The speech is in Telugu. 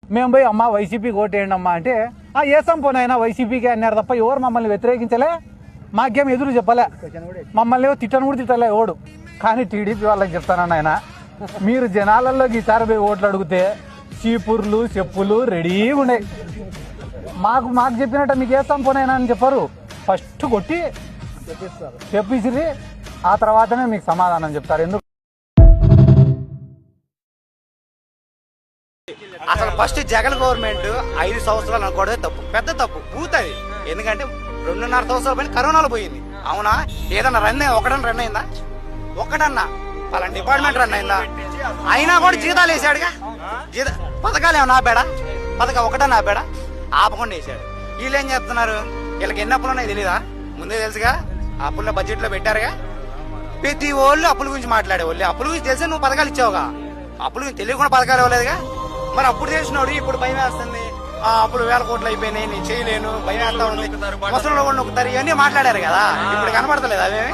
మేము పోయి అమ్మ వైసీపీకి ఓటేయండి అమ్మా అంటే వేసాం పోనైనా వైసీపీకి అన్నారు తప్ప ఎవరు మమ్మల్ని వ్యతిరేకించలే, మాకేం ఎదురు చెప్పలే, మమ్మల్ని తిట్టను కూడా తిట్టలే ఓడు. కానీ టీడీపీ వాళ్ళకి చెప్తానన్న ఆయన, మీరు జనాలలోకి ఈసారి పోయి ఓట్లు అడిగితే చీపుర్లు చెప్పులు రెడీగా ఉన్నాయి. మాకు చెప్పినట్టు మీకు వేస్తాం పోనైనా అని చెప్పారు. ఫస్ట్ కొట్టి చెప్పిసిరి, ఆ తర్వాతనే మీకు సమాధానం చెప్తారు. ఎందుకు అసలు ఫస్ట్ జగన్ గవర్నమెంట్ 5 సంవత్సరాలు అనుకోవడమే తప్పు, పెద్ద తప్పు పూతది. ఎందుకంటే 2.5 సంవత్సరాల పైన కరోనాలో పోయింది. అవునా, ఏదన్నా ఒకటన్నా రన్ అయిందా? ఒక్కటన్నా పలానా డిపార్ట్మెంట్ రన్ అయిందా? అయినా కూడా జీతాలు వేసాడుగా. పథకాలు ఏమన్నా ఆపాడా? పథకం ఒకటన్నా ఆపాడా? ఆపకుండా వేసాడు. వీళ్ళు ఏం చెప్తున్నారు, వీళ్ళకి ఎన్ని అప్పులు ఉన్నాయో తెలీదా? ముందే తెలుసుగా, అప్పుల్లో బడ్జెట్ లో పెట్టారుగా. ప్రతి వాళ్ళు అప్పుల గురించి మాట్లాడేవాళ్ళు. అప్పుల గురించి తెలిసే నువ్వు పథకాలు ఇచ్చావుగా, అప్పుల గురించి తెలియకుండా పథకాలు ఇవ్వలేదుగా. మరి అప్పుడు తెలిసినోడు ఇప్పుడు భయం వేస్తుంది, అప్పుడు 1000 కోట్లు అయిపోయినాయి, నేను చేయలేను, భయం వేస్తా ఉంది, ముసలిలో కూడా నొక్కుతారు, ఇవన్నీ మాట్లాడారు కదా. ఇప్పుడు కనబడతలేదు అవేమి.